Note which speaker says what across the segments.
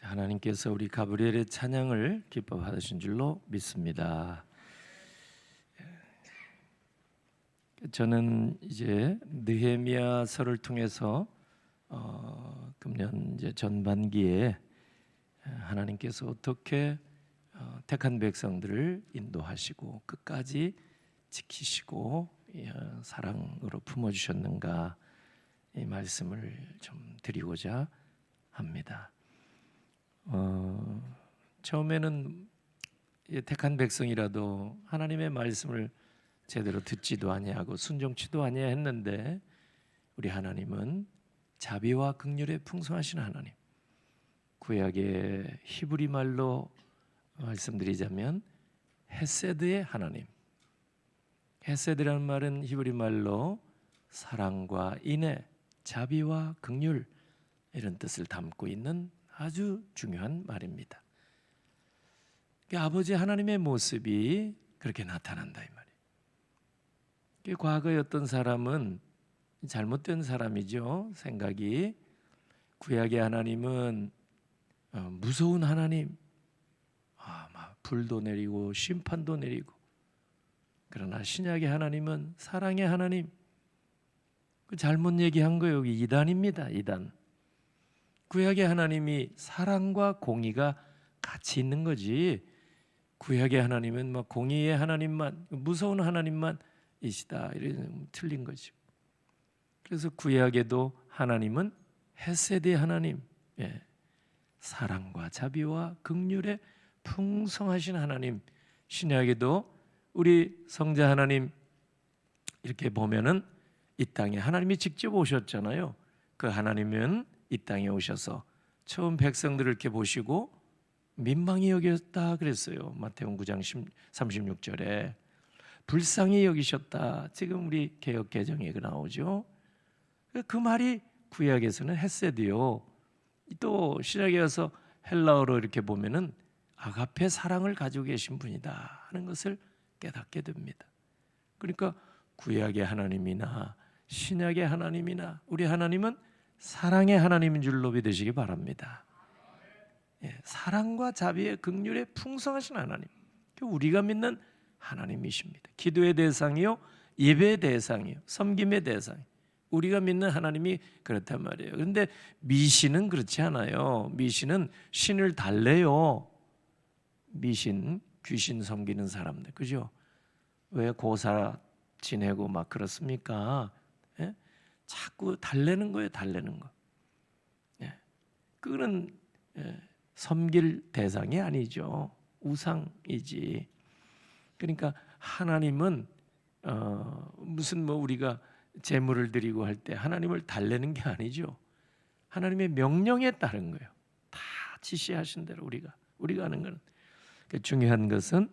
Speaker 1: 하나님께서 우리 가브리엘의 찬양을 기뻐 받으신 줄로 믿습니다. 저는 이제 느헤미야서를 통해서 금년 이제 전반기에 하나님께서 어떻게 택한 백성들을 인도하시고 끝까지 지키시고 사랑으로 품어주셨는가, 이 말씀을 좀 드리고자 합니다. 처음에는 택한 백성이라도 하나님의 말씀을 제대로 듣지도 아니하고 순종치도 아니했는데, 우리 하나님은 자비와 긍휼에 풍성하신 하나님, 구약의 히브리 말로 말씀드리자면 헤세드의 하나님. 헤세드라는 말은 히브리 말로 사랑과 인애, 자비와 긍휼, 이런 뜻을 담고 있는 아주 중요한 말입니다. 아버지 하나님의 모습이 그렇게 나타난다, 이 말이에요. 과거에 어떤 사람은 잘못된 사람이죠. 생각이. 구약의 하나님은 무서운 하나님, 막 불도 내리고 심판도 내리고. 그러나 신약의 하나님은 사랑의 하나님. 잘못 얘기한 거예요. 여기 이단입니다. 이단. 구약의 하나님이 사랑과 공의가 같이 있는 거지, 구약의 하나님은 뭐 공의의 하나님만, 무서운 하나님만 이시다, 이런 틀린 거죠. 그래서 구약에도 하나님은 헤세드의 하나님, 사랑과 자비와 긍휼에 풍성하신 하나님. 신약에도 우리 성자 하나님 이렇게 보면은 이 땅에 하나님이 직접 오셨잖아요. 그 하나님은 이 땅에 오셔서 처음 백성들을 이렇게 보시고 민망히 여겼다 그랬어요. 마태복음 9장 36절에 불쌍히 여기셨다. 지금 우리 개역 개정에 나오죠. 그 말이 구약에서는 헤세드요. 또 신약에 와서 헬라어로 이렇게 보면은 아가페, 사랑을 가지고 계신 분이다 하는 것을 깨닫게 됩니다. 그러니까 구약의 하나님이나 신약의 하나님이나 우리 하나님은 사랑의 하나님인 줄로 믿으시기 바랍니다. 사랑과 자비의 긍휼에 풍성하신 하나님, 우리가 믿는 하나님이십니다. 기도의 대상이요, 예배의 대상이요, 섬김의 대상, 우리가 믿는 하나님이 그렇단 말이에요. 그런데 미신은 그렇지 않아요. 미신은 신을 달래요. 미신, 귀신 섬기는 사람들, 그죠? 왜 고사 지내고 막 그렇습니까? 자꾸 달래는 거예요. 달래는 거. 그거는 섬길 대상이 아니죠. 우상이지. 그러니까 하나님은 무슨 우리가 제물을 드리고 할 때 하나님을 달래는 게 아니죠. 하나님의 명령에 따른 거예요. 다 지시하신 대로 우리가 하는 거는. 중요한 것은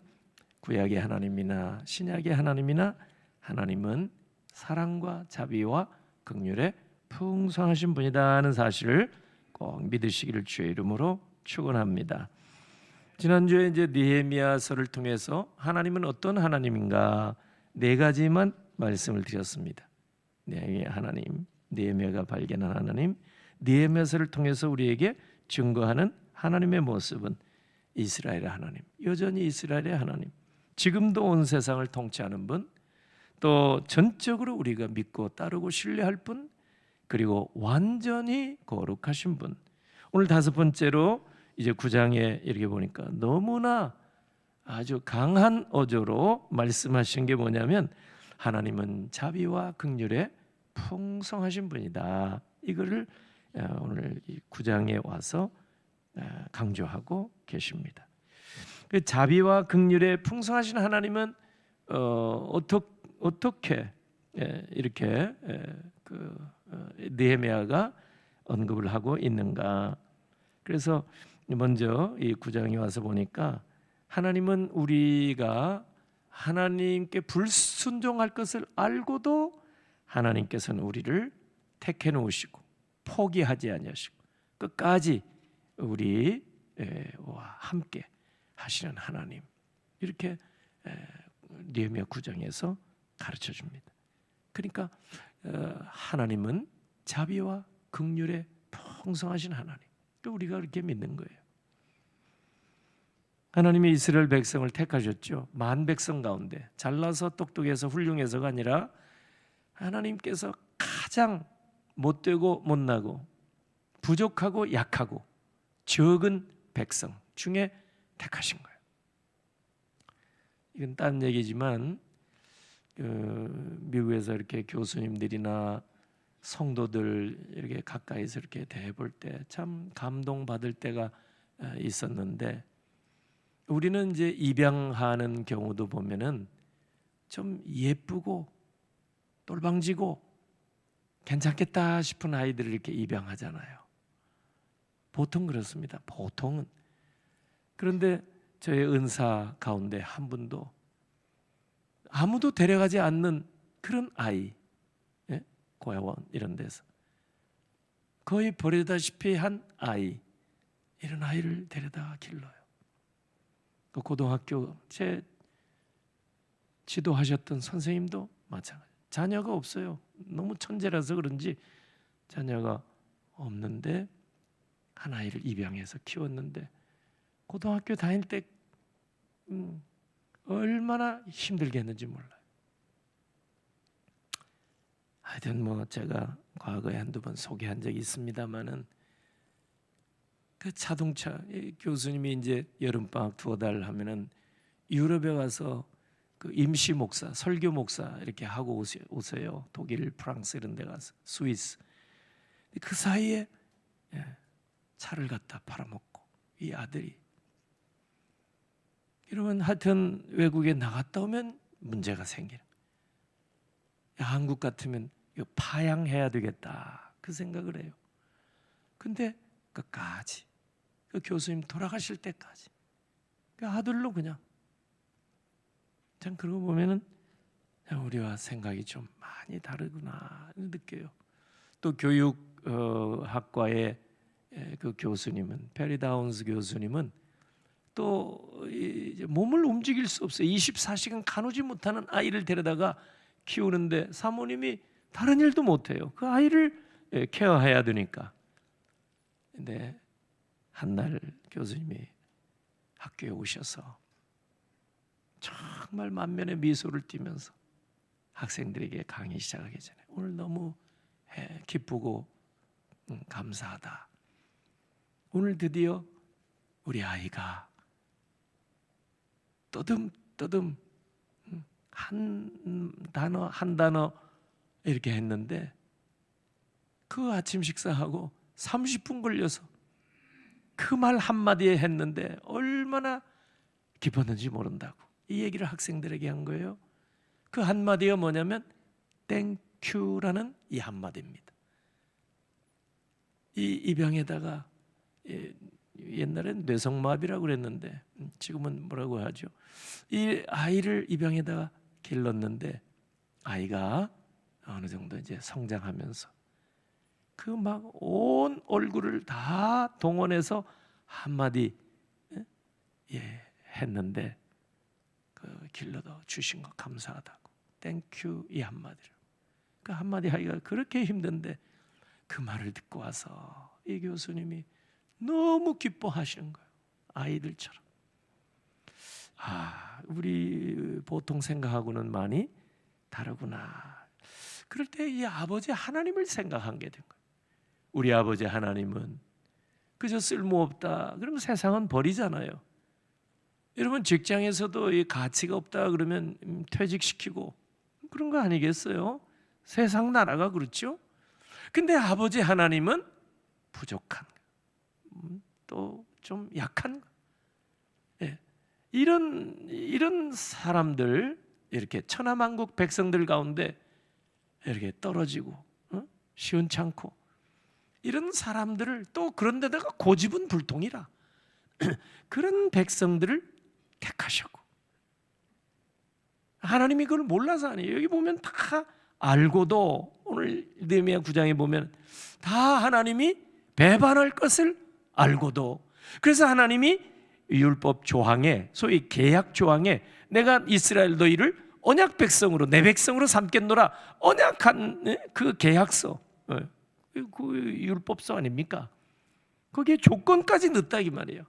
Speaker 1: 구약의 하나님이나 신약의 하나님이나 하나님은 사랑과 자비와 긍휼에 풍성하신 분이다 하는 사실을 꼭 믿으시기를 주의 이름으로 축원합니다. 지난주에 이제 느헤미야서를 통해서 하나님은 어떤 하나님인가 네 가지만 말씀을 드렸습니다. 하나님, 느헤미야가 발견한 하나님, 느헤미야서를 통해서 우리에게 증거하는 하나님의 모습은 이스라엘의 하나님, 여전히 이스라엘의 하나님, 지금도 온 세상을 통치하는 분, 또 전적으로 우리가 믿고 따르고 신뢰할 분, 그리고 완전히 거룩하신 분. 오늘 다섯 번째로 이제 9장에 이렇게 보니까 너무나 아주 강한 어조로 말씀하신 게 뭐냐면 하나님은 자비와 긍휼에 풍성하신 분이다. 이거를 오늘 9장에 와서 강조하고 계십니다. 자비와 긍휼에 풍성하신 하나님은 어떻게 이렇게 느헤미야가 언급을 하고 있는가? 그래서 먼저 이 9장에 와서 보니까 하나님은 우리가 하나님께 불순종할 것을 알고도 하나님께서는 우리를 택해 놓으시고 포기하지 아니하시고 끝까지 우리와 함께 하시는 하나님, 이렇게 느헤미야 9장에서 가르쳐 줍니다. 그러니까 하나님은 자비와 긍휼에 풍성하신 하나님, 우리가 그렇게 믿는 거예요. 하나님이 이스라엘 백성을 택하셨죠. 만 백성 가운데 잘나서 똑똑해서 훌륭해서가 아니라 하나님께서 가장 못되고 못나고 부족하고 약하고 적은 백성 중에 택하신 거예요. 이건 딴 얘기지만 미국에서 이렇게 교수님들이나 성도들 이렇게 가까이서 이렇게 대해볼 때 참 감동받을 때가 있었는데, 우리는 이제 입양하는 경우도 보면은 좀 예쁘고 똘방지고 괜찮겠다 싶은 아이들을 이렇게 입양하잖아요. 보통 그렇습니다. 보통은. 그런데 저의 은사 가운데 한 분도 아무도 데려가지 않는 그런 아이, 고아원 이런 데서 거의 버리다시피 한 아이, 이런 아이를 데려다 길러요. 그 고등학교 제 지도하셨던 선생님도 마찬가지. 자녀가 없어요. 너무 천재라서 그런지 자녀가 없는데 한 아이를 입양해서 키웠는데 고등학교 다닐 때 얼마나 힘들게 했는지 몰라요. 하여튼 뭐 제가 과거에 한두 번 소개한 적이 있습니다만은 그 자동차 교수님이 이제 여름방학 두어 달 하면은 유럽에 가서 그 임시 목사, 설교 목사 이렇게 하고 오세요. 독일, 프랑스 이런 데 가서, 스위스. 그 사이에 차를 갖다 팔아먹고 이 아들이, 이러면 하여튼 외국에 나갔다 오면 문제가 생기는. 한국 같으면 이거 파양해야 되겠다 그 생각을 해요. 근데 끝까지 그 교수님 돌아가실 때까지 그 아들로 그냥, 참 그러고 보면은 우리와 생각이 좀 많이 다르구나 느껴요. 또 교육학과의 그 교수님은, 페리 다운스 교수님은 또 이제 몸을 움직일 수 없어요. 24시간 가누지 못하는 아이를 데려다가 키우는데 사모님이 다른 일도 못해요. 그 아이를 케어해야 되니까. 근데 한날 교수님이 학교에 오셔서 정말 만면에 미소를 띠면서 학생들에게 강의 시작하기 전에 오늘 너무 기쁘고 감사하다. 오늘 드디어 우리 아이가 떠듬떠듬 한 단어 이렇게 했는데 그 아침 식사하고 30분 걸려서 그 말 한마디에 했는데 얼마나 기뻤는지 모른다고 이 얘기를 학생들에게 한 거예요. 그 한마디가 뭐냐면 땡큐라는 이 한마디입니다. 이 입양에다가 옛날엔 뇌성마비라고 그랬는데 지금은 뭐라고 하죠? 이 아이를 입양에다가 길렀는데 아이가 어느 정도 이제 성장하면서 그 막 온 얼굴을 다 동원해서 한마디 했는데 그 길러다 주신 거 감사하다고 땡큐 이 한마디를, 그 한마디 하기가 그렇게 힘든데 그 말을 듣고 와서 이 교수님이 너무 기뻐하시는 거예요. 아이들처럼. 우리 보통 생각하고는 많이 다르구나. 그럴 때 이 아버지 하나님을 생각한 게 된 거예요. 우리 아버지 하나님은 그저 쓸모없다 그러면 세상은 버리잖아요. 여러분 직장에서도 이 가치가 없다 그러면 퇴직시키고 그런 거 아니겠어요? 세상 나라가 그렇죠? 근데 아버지 하나님은 부족한, 또 좀 약한, 이런 사람들, 이렇게 천하만국 백성들 가운데 이렇게 떨어지고 시원찮고 이런 사람들을, 또 그런 데다가 고집은 불통이라 그런 백성들을 택하셨고, 하나님이 그걸 몰라서 아니에요. 여기 보면 다 알고도, 오늘 느헤미야 9장에 보면 다 하나님이 배반할 것을 알고도, 그래서 하나님이 율법 조항에, 소위 계약 조항에 내가 이스라엘 너희를 언약 백성으로 내 백성으로 삼겠노라, 언약한 그 계약서, 그 율법서 아닙니까? 거기에 조건까지 넣었다 이 말이에요.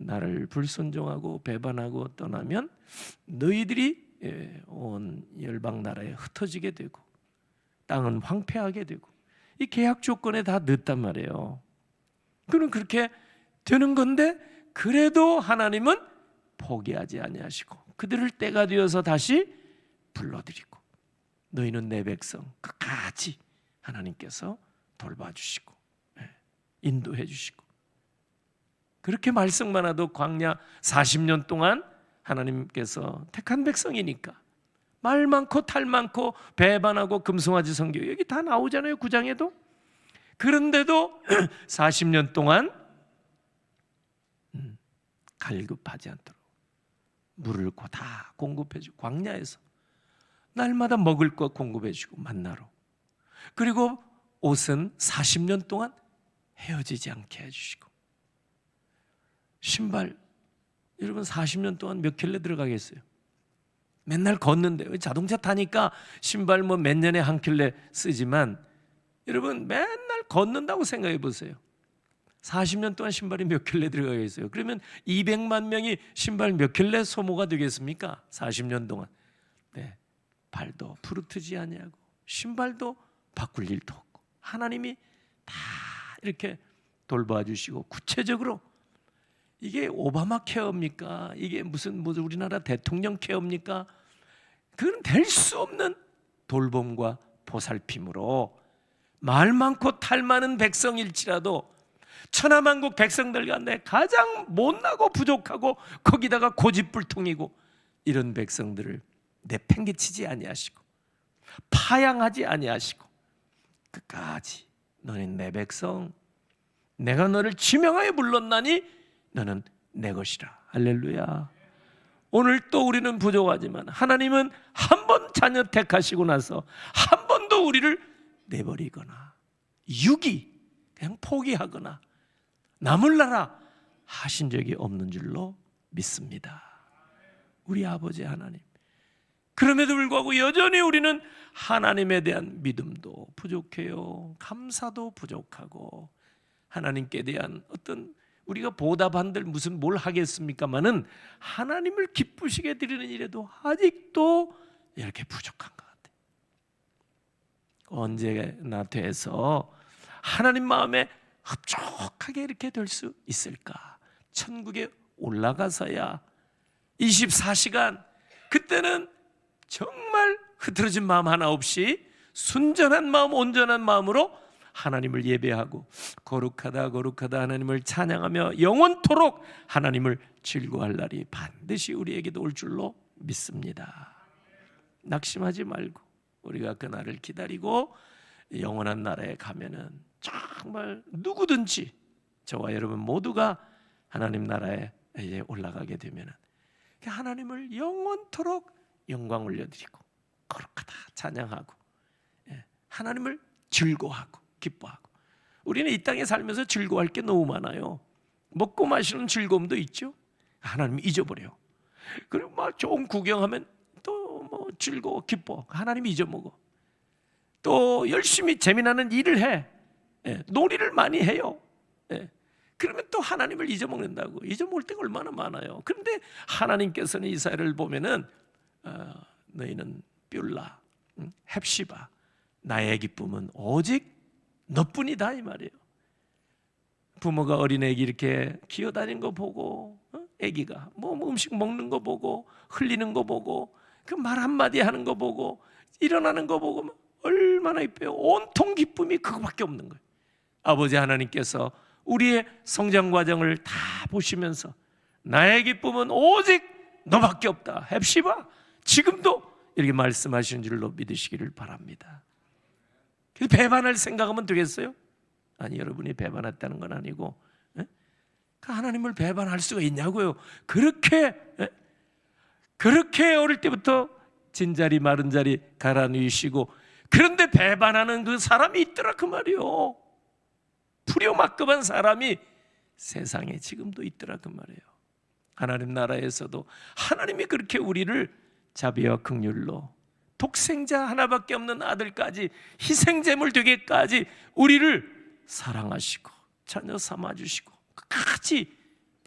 Speaker 1: 나를 불순종하고 배반하고 떠나면 너희들이 온 열방 나라에 흩어지게 되고 땅은 황폐하게 되고, 이 계약 조건에 다 넣었단 말이에요. 그는 그렇게 되는 건데, 그래도 하나님은 포기하지 아니하시고 그들을 때가 되어서 다시 불러들이고, 너희는 내 백성, 끝까지 하나님께서 돌봐주시고 인도해 주시고, 그렇게 말씀만 해도 광야 40년 동안 하나님께서 택한 백성이니까 말 많고 탈 많고 배반하고 금송아지 성경 여기 다 나오잖아요, 9장에도. 그런데도 40년 동안 갈급하지 않도록 물을 다 공급해 주고, 광야에서 날마다 먹을 것 공급해 주고 만나로, 그리고 옷은 40년 동안 헤어지지 않게 해주시고, 신발 여러분 40년 동안 몇 켤레 들어가겠어요? 맨날 걷는데, 자동차 타니까 신발 뭐 몇 년에 한 켤레 쓰지만 여러분 맨날 걷는다고 생각해 보세요. 40년 동안 신발이 몇 켤레 들어가겠어요? 그러면 200만 명이 신발 몇 켤레 소모가 되겠습니까? 40년 동안. 네, 발도 부르트지 아니하고 신발도 바꿀 일도 없고 하나님이 다 이렇게 돌봐 주시고, 구체적으로 이게 오바마 케어입니까? 이게 무슨 우리나라 대통령 케어입니까? 그건 될 수 없는 돌봄과 보살핌으로 말 많고 탈 많은 백성일지라도 천하만국 백성들 가운데 가장 못나고 부족하고 거기다가 고집불통이고 이런 백성들을 내팽개치지 아니하시고 파양하지 아니하시고 끝까지 너는 내 백성, 내가 너를 지명하여 불렀나니 너는 내 것이라. 할렐루야. 오늘 또 우리는 부족하지만 하나님은 한 번 자녀 택하시고 나서 한 번도 우리를 내버리거나 그냥 포기하거나 나물나라 하신 적이 없는 줄로 믿습니다. 우리 아버지 하나님. 그럼에도 불구하고 여전히 우리는 하나님에 대한 믿음도 부족해요. 감사도 부족하고 하나님께 대한 어떤 우리가 보답한들 무슨 뭘 하겠습니까마는 하나님을 기쁘시게 드리는 일에도 아직도 이렇게 부족한 것 같아요. 언제나 돼서 하나님 마음에 흡족하게 이렇게 될 수 있을까? 천국에 올라가서야 24시간, 그때는 정말 흐트러진 마음 하나 없이 순전한 마음, 온전한 마음으로 하나님을 예배하고 거룩하다 거룩하다 하나님을 찬양하며 영원토록 하나님을 즐거워할 날이 반드시 우리에게도 올 줄로 믿습니다. 낙심하지 말고 우리가 그 날을 기다리고 영원한 나라에 가면은 정말 누구든지 저와 여러분 모두가 하나님 나라에 이제 올라가게 되면은 하나님을 영원토록 영광 올려드리고 거룩하다 찬양하고 하나님을 즐거워하고 기뻐하고. 우리는 이 땅에 살면서 즐거워할 게 너무 많아요. 먹고 마시는 즐거움도 있죠. 하나님 잊어버려요. 그리고 막 좋은 구경하면 또 뭐 즐거워 기뻐. 하나님 잊어먹어. 또 열심히 재미나는 일을 해. 놀이를 많이 해요. 그러면 또 하나님을 잊어먹는다고. 잊어먹을 때가 얼마나 많아요. 그런데 하나님께서는 이사야를 보면은 너희는 뷸라, 헵시바, 나의 기쁨은 오직 너뿐이다 이 말이에요. 부모가 어린애기 이렇게 기어다니는 거 보고, 애기가 뭐 음식 먹는 거 보고, 흘리는 거 보고, 그 말 한마디 하는 거 보고, 일어나는 거 보고 얼마나 이뻐요. 온통 기쁨이 그거밖에 없는 거예요. 아버지 하나님께서 우리의 성장 과정을 다 보시면서 나의 기쁨은 오직 너밖에 없다. 헵시바, 지금도 이렇게 말씀하시는 줄로 믿으시기를 바랍니다. 배반할 생각하면 되겠어요? 아니, 여러분이 배반했다는 건 아니고 그 하나님을 배반할 수가 있냐고요. 그렇게 어릴 때부터 진자리 마른 자리 갈아 누이시고, 그런데 배반하는 그 사람이 있더라 그 말이요. 불효막급한 사람이 세상에 지금도 있더라 그 말이에요. 하나님 나라에서도 하나님이 그렇게 우리를 자비와 긍휼로 독생자 하나밖에 없는 아들까지 희생제물 되게까지 우리를 사랑하시고 자녀 삼아주시고 끝까지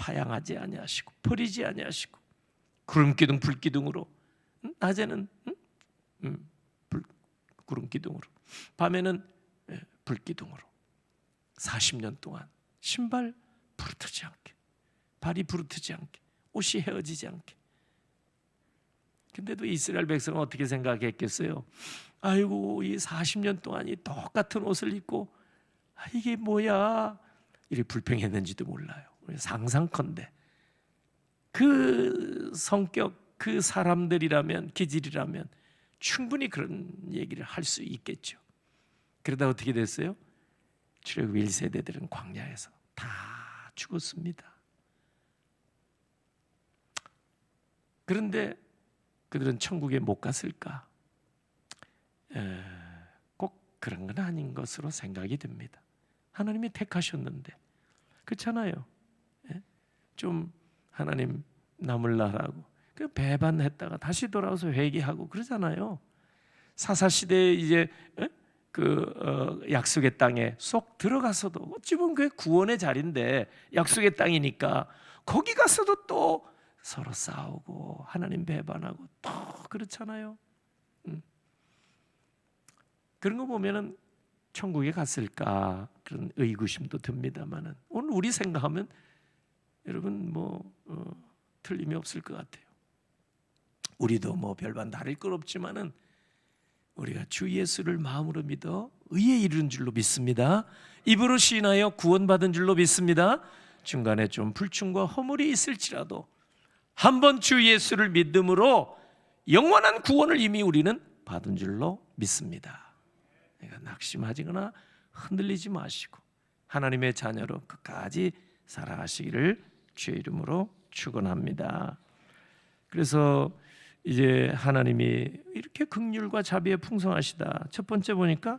Speaker 1: 파양하지 아니하시고 버리지 아니하시고 구름기둥 불기둥으로 낮에는 구름기둥으로 밤에는 불기둥으로 40년 동안 신발 부르트지 않게 발이 부르트지 않게 옷이 헤어지지 않게. 근데도 이스라엘 백성은 어떻게 생각했겠어요? 아이고 이 40년 동안 이 똑같은 옷을 입고 이게 뭐야 이렇게 불평했는지도 몰라요. 상상컨대 그 성격 그 사람들이라면 기질이라면 충분히 그런 얘기를 할 수 있겠죠. 그러다 어떻게 됐어요? 출애굽 1세대들은 광야에서 다 죽었습니다. 그런데 그들은 천국에 못 갔을까? 꼭 그런 건 아닌 것으로 생각이 됩니다. 하나님이 택하셨는데 그렇잖아요. 좀 하나님 나물라라고 그 배반했다가 다시 돌아와서 회개하고 그러잖아요. 사사 시대에 이제 약속의 땅에 쏙 들어가서도 어찌 보면 그게 구원의 자리인데 약속의 땅이니까 거기 가서도 또 서로 싸우고 하나님 배반하고 또 그렇잖아요. 그런 거 보면은 천국에 갔을까 그런 의구심도 듭니다만은 오늘 우리 생각하면 여러분 틀림이 없을 것 같아요. 우리도 별반 다를 것 없지만은 우리가 주 예수를 마음으로 믿어 의에 이르는 줄로 믿습니다. 입으로 시인하여 구원받은 줄로 믿습니다. 중간에 좀 불충과 허물이 있을지라도 한번 주 예수를 믿음으로 영원한 구원을 이미 우리는 받은 줄로 믿습니다. 낙심하지거나 흔들리지 마시고 하나님의 자녀로 끝까지 살아가시기를 주의 이름으로 축원합니다. 그래서 이제 하나님이 이렇게 긍휼과 자비에 풍성하시다. 첫 번째 보니까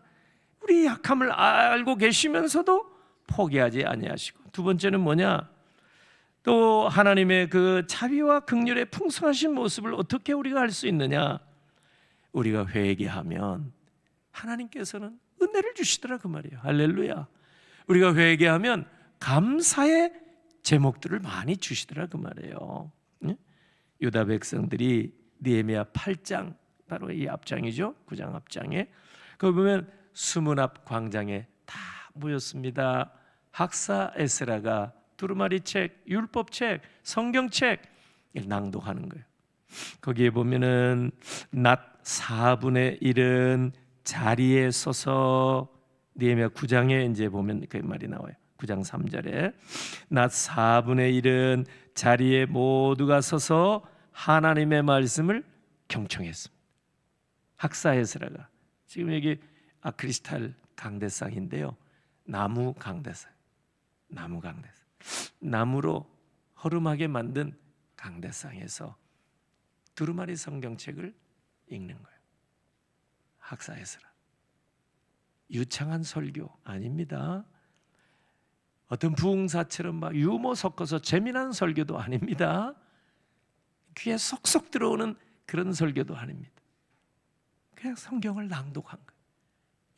Speaker 1: 우리 약함을 알고 계시면서도 포기하지 아니하시고, 두 번째는 뭐냐? 또 하나님의 그 자비와 긍휼의 풍성하신 모습을 어떻게 우리가 알 수 있느냐? 우리가 회개하면 하나님께서는 은혜를 주시더라 그 말이에요. 할렐루야. 우리가 회개하면 감사의 제목들을 많이 주시더라 그 말이에요. 유다 백성들이 느헤미야 8장, 바로 이 앞장이죠. 9장 앞장에 거기 보면 수문 앞 광장에 다 모였습니다. 학사 에스라가 두루마리 책, 율법책, 성경책 낭독하는 거예요. 거기에 보면은 낮 4분의 1은 자리에 서서, 느헤미야 9장에 이제 보면 그 말이 나와요. 9장 3절에 낮 4분의 1은 자리에 모두가 서서 하나님의 말씀을 경청했습니다. 학사 에스라가 지금 여기 아크리스탈 강대상인데요, 나무 강대상, 나무로 허름하게 만든 강대상에서 두루마리 성경책을 읽는 거예요. 학사 에스라. 유창한 설교 아닙니다. 어떤 부흥사처럼 막 유머 섞어서 재미난 설교도 아닙니다. 귀에 쏙쏙 들어오는 그런 설교도 아닙니다. 그냥 성경을 낭독한 거예요.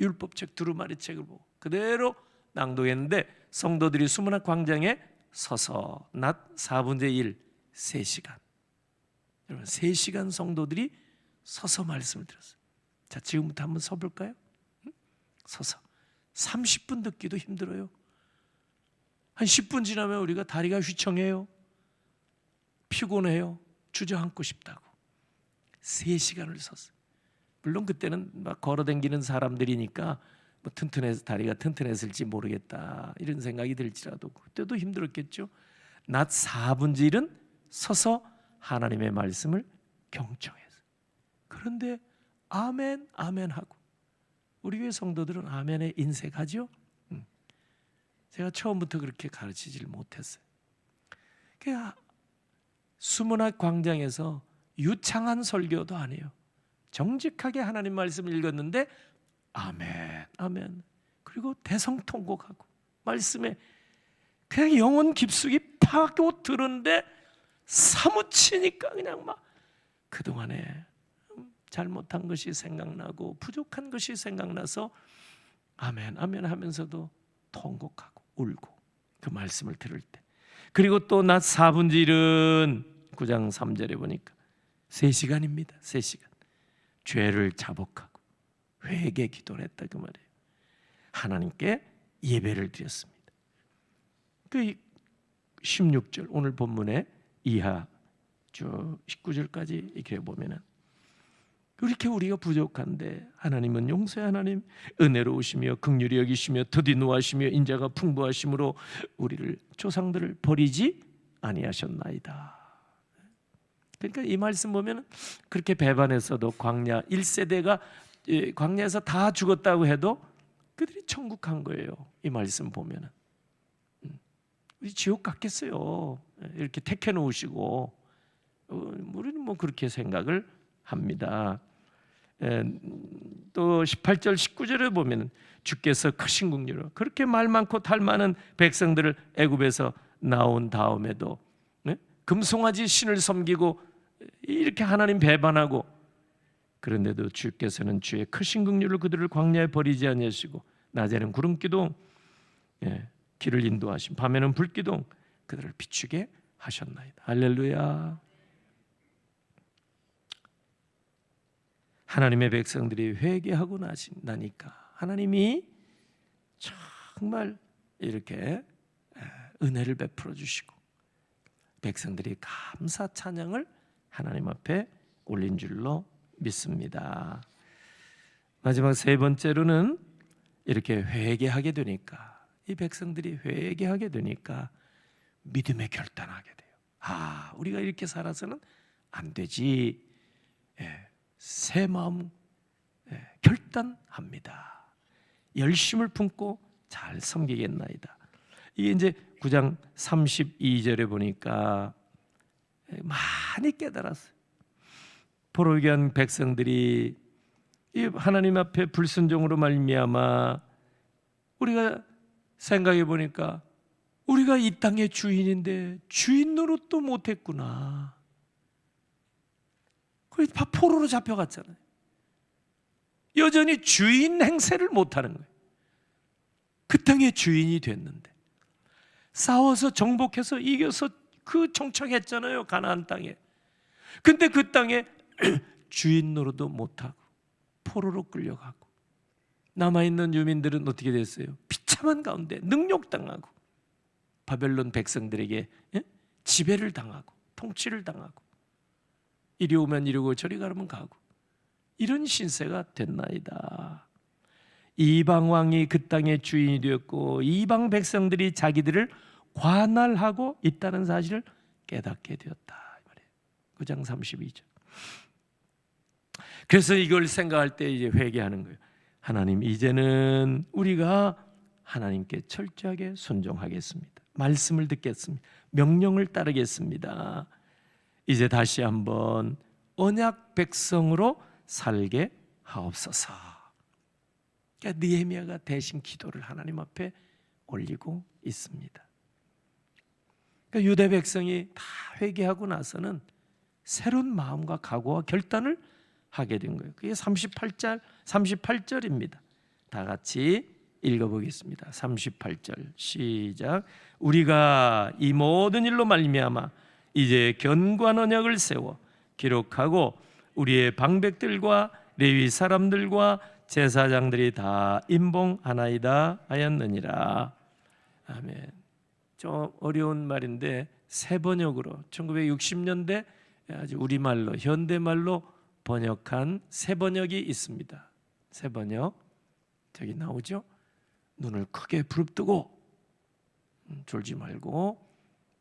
Speaker 1: 율법책 두루마리 책을 보고 그대로 낭독했는데 성도들이 수문학 광장에 서서 낮 4분의 1, 3시간. 여러분 3시간 성도들이 서서 말씀을 들었어요. 자, 지금부터 한번 서볼까요? 서서 30분 듣기도 힘들어요. 한 10분 지나면 우리가 다리가 휘청해요. 피곤해요. 주저앉고 싶다고. 3시간을 섰어요. 물론 그때는 막 걸어다니는 사람들이니까 다리가 튼튼했을지 모르겠다 이런 생각이 들지라도 그때도 힘들었겠죠. 낮 4분의 1은 서서 하나님의 말씀을 경청했어요. 그런데 아멘 아멘 하고, 우리 교회 성도들은 아멘에 인색하죠. 제가 처음부터 그렇게 가르치지를 못했어요. 그러니까 수문학 광장에서 유창한 설교도 아니에요. 정직하게 하나님 말씀을 읽었는데 아멘 아멘, 그리고 대성통곡하고 말씀에 그냥 영혼 깊숙이 파고 들었는데 사무치니까 그냥 막 그동안에 잘못한 것이 생각나고 부족한 것이 생각나서 아멘 아멘 하면서도 통곡하고 울고 그 말씀을 들을 때, 그리고 또 낮 4분의 1은 9장 3절에 보니까 3시간입니다. 3시간. 죄를 자복하고 회개 기도를 했다 그 말이에요. 하나님께 예배를 드렸습니다. 그 16절 오늘 본문의 이하 쭉 19절까지 이렇게 보면은 그렇게 우리가 부족한데 하나님은 용서의 하나님, 은혜로우시며 긍휼히 여기시며 더디 노하시며 인자가 풍부하심으로 우리를 조상들을 버리지 아니하셨나이다. 그러니까 이 말씀 보면 그렇게 배반했어도 광야 1세대가 광야에서 다 죽었다고 해도 그들이 천국 간 거예요. 이 말씀 보면은 우리 지옥 갔겠어요. 이렇게 택해 놓으시고 우리는 뭐 그렇게 생각을 합니다. 또 18절 19절에 보면 주께서 크신 긍휼로 그렇게 말 많고 탈 많은 백성들을 애굽에서 나온 다음에도 금송아지 신을 섬기고 이렇게 하나님 배반하고 그런데도 주께서는 주의 크신 긍휼을 그들을 광야에 버리지 아니하시고 낮에는 구름기둥 길을 인도하신 밤에는 불기둥 그들을 비추게 하셨나이다. 할렐루야. 하나님의 백성들이 회개하고 나니까 하나님이 정말 이렇게 은혜를 베풀어 주시고 백성들이 감사 찬양을 하나님 앞에 올린 줄로 믿습니다. 마지막 세 번째로는 이렇게 회개하게 되니까 이 백성들이 회개하게 되니까 믿음의 결단하게 돼요. 우리가 이렇게 살아서는 안 되지. 새 마음 결단합니다. 열심을 품고 잘 섬기겠나이다. 이게 이제 9장 32절에 보니까 많이 깨달았어요. 포로기한 백성들이 하나님 앞에 불순종으로 말미암아 우리가 생각해 보니까 우리가 이 땅의 주인인데 주인 노릇도 못했구나. 거의 다 포로로 잡혀갔잖아요. 여전히 주인 행세를 못하는 거예요. 그 땅의 주인이 됐는데 싸워서 정복해서 이겨서 그 정착했잖아요. 가나안 땅에. 근데 그 땅에 주인 노릇도 못하고 포로로 끌려가고 남아있는 유민들은 어떻게 됐어요? 비참한 가운데 능욕당하고 바벨론 백성들에게 지배를 당하고 통치를 당하고 이리 오면 이러고 저리 가면 가고 이런 신세가 됐나이다. 이방 왕이 그 땅의 주인이 되었고 이방 백성들이 자기들을 관할하고 있다는 사실을 깨닫게 되었다. 9장 32절. 그래서 이걸 생각할 때 이제 회개하는 거예요. 하나님, 이제는 우리가 하나님께 철저하게 순종하겠습니다. 말씀을 듣겠습니다. 명령을 따르겠습니다. 이제 다시 한번 언약 백성으로 살게 하옵소서. 그러니까 느헤미야가 대신 기도를 하나님 앞에 올리고 있습니다. 그러니까 유대 백성이 다 회개하고 나서는 새로운 마음과 각오와 결단을 하게 된 거예요. 그게 38절입니다. 다 같이 읽어보겠습니다. 38절 시작. 우리가 이 모든 일로 말미암아 이제 견고한 언약을 세워 기록하고 우리의 방백들과 레위 사람들과 제사장들이 다 임봉하나이다 하였느니라. 아멘. 좀 어려운 말인데 새 번역으로 1960년대 아주 우리말로 현대말로 번역한 새 번역이 있습니다. 새 번역 저기 나오죠? 눈을 크게 부릅뜨고 졸지 말고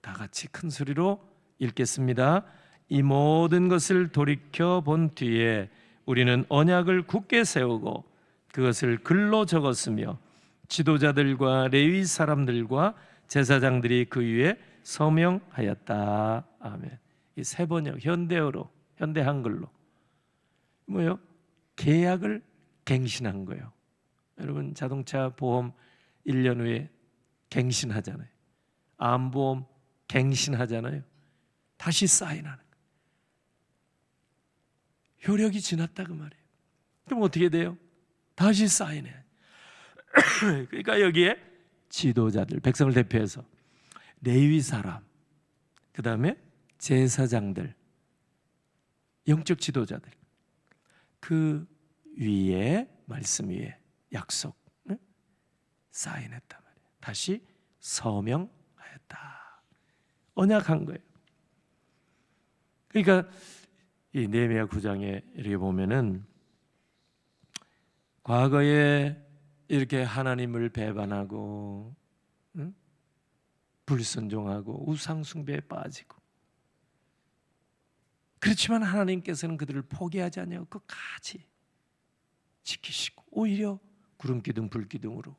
Speaker 1: 다 같이 큰 소리로 읽겠습니다. 이 모든 것을 돌이켜 본 뒤에 우리는 언약을 굳게 세우고 그것을 글로 적었으며 지도자들과 레위 사람들과 제사장들이 그 위에 서명하였다. 아멘. 이 새 번역 현대어로 현대 한글로 뭐요? 계약을 갱신한 거예요. 여러분 자동차 보험 1년 후에 갱신하잖아요. 암보험 갱신하잖아요. 다시 사인하는 거예요. 효력이 지났다 그 말이에요. 그럼 어떻게 돼요? 다시 사인해. 그러니까 여기에 지도자들, 백성을 대표해서 레위 사람, 그 다음에 제사장들, 영적 지도자들, 그 위에 말씀 위에 약속 사인했단 말이에요. 다시 서명하였다. 언약한 거예요. 그러니까 이 느헤미야 9장에 이렇게 보면은 과거에 이렇게 하나님을 배반하고 불순종하고 우상숭배에 빠지고, 그렇지만 하나님께서는 그들을 포기하지 않냐고 끝까지 지키시고, 오히려 구름기둥 불기둥으로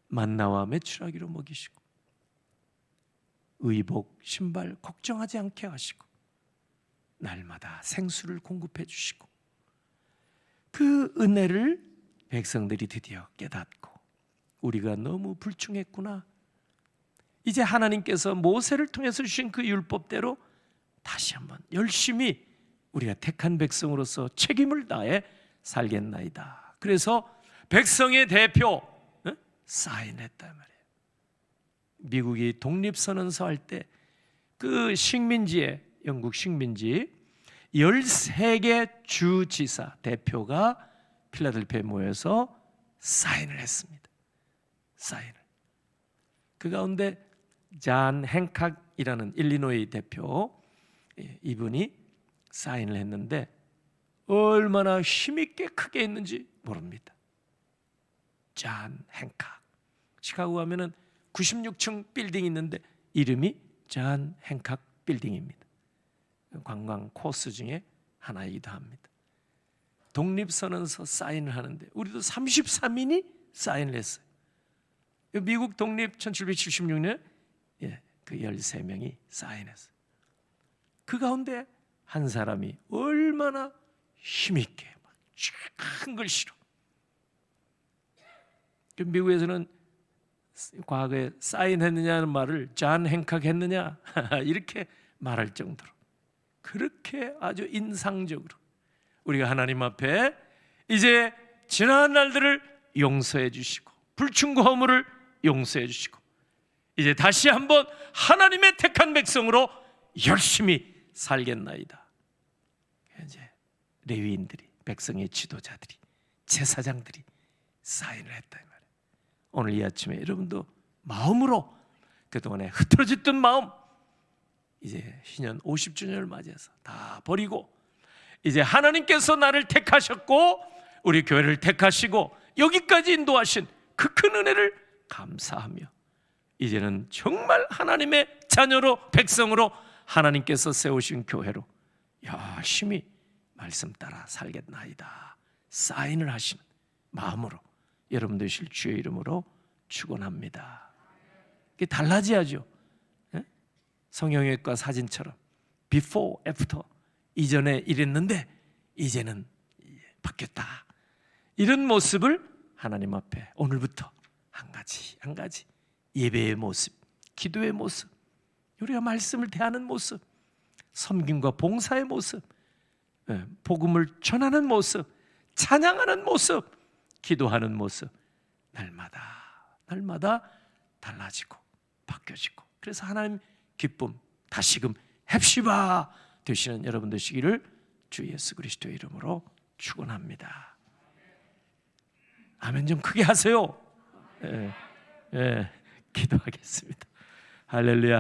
Speaker 1: 만나와 메추라기로 먹이시고, 의복 신발 걱정하지 않게 하시고, 날마다 생수를 공급해 주시고, 그 은혜를 백성들이 드디어 깨닫고, 우리가 너무 불충했구나, 이제 하나님께서 모세를 통해서 주신 그 율법대로 다시 한번 열심히 우리가 택한 백성으로서 책임을 다해 살겠나이다. 그래서 백성의 대표 사인했단 말이에요. 미국이 독립선언서 할 때 그 식민지에, 영국 식민지 13개 주지사 대표가 필라델피아에 모여서 사인을 했습니다. 사인을. 그 가운데 잔 행칵이라는 일리노이 대표, 이분이 사인을 했는데 얼마나 힘있게 크게 했는지 모릅니다. 잔 행칵. 시카고 가면은 96층 빌딩이 있는데 이름이 잔 행칵 빌딩입니다. 관광 코스 중에 하나이기도 합니다. 독립선언서 사인을 하는데 우리도 33인이 사인을 했어요. 미국 독립 1776년에 그 13명이 사인했어요. 그 가운데 한 사람이 얼마나 힘있게 큰 글씨로, 미국에서는 과거에 사인했느냐는 말을 잔 행칵 했느냐 이렇게 말할 정도로 그렇게 아주 인상적으로 우리가 하나님 앞에 이제 지난 날들을 용서해 주시고 불충고 허물을 용서해 주시고 이제 다시 한번 하나님의 택한 백성으로 열심히 살겠나이다. 이제 레위인들이, 백성의 지도자들이, 제사장들이 사인을 했다 이 말이에요. 오늘 이 아침에 여러분도 마음으로 그동안에 흐트러졌던 마음, 이제 신년 50주년을 맞이해서 다 버리고 이제 하나님께서 나를 택하셨고 우리 교회를 택하시고 여기까지 인도하신 그 큰 은혜를 감사하며 이제는 정말 하나님의 자녀로, 백성으로 하나님께서 세우신 교회로 열심히 말씀 따라 살겠나이다 사인을 하시는 마음으로 여러분 되실 주의 이름으로 축원합니다. 그게 달라져야죠. 성형외과 사진처럼 before, after, 이전에 이랬는데 이제는 바뀌었다. 이런 모습을 하나님 앞에 오늘부터 한 가지 한 가지, 예배의 모습, 기도의 모습, 우리가 말씀을 대하는 모습, 섬김과 봉사의 모습, 복음을 전하는 모습, 찬양하는 모습, 기도하는 모습, 날마다 달라지고 바뀌어지고, 그래서 하나님 기쁨 다시금 헵시바 되시는 여러분 되시기를 주 예수 그리스도의 이름으로 축원합니다. 아멘 좀 크게 하세요. 기도하겠습니다. 할렐루야.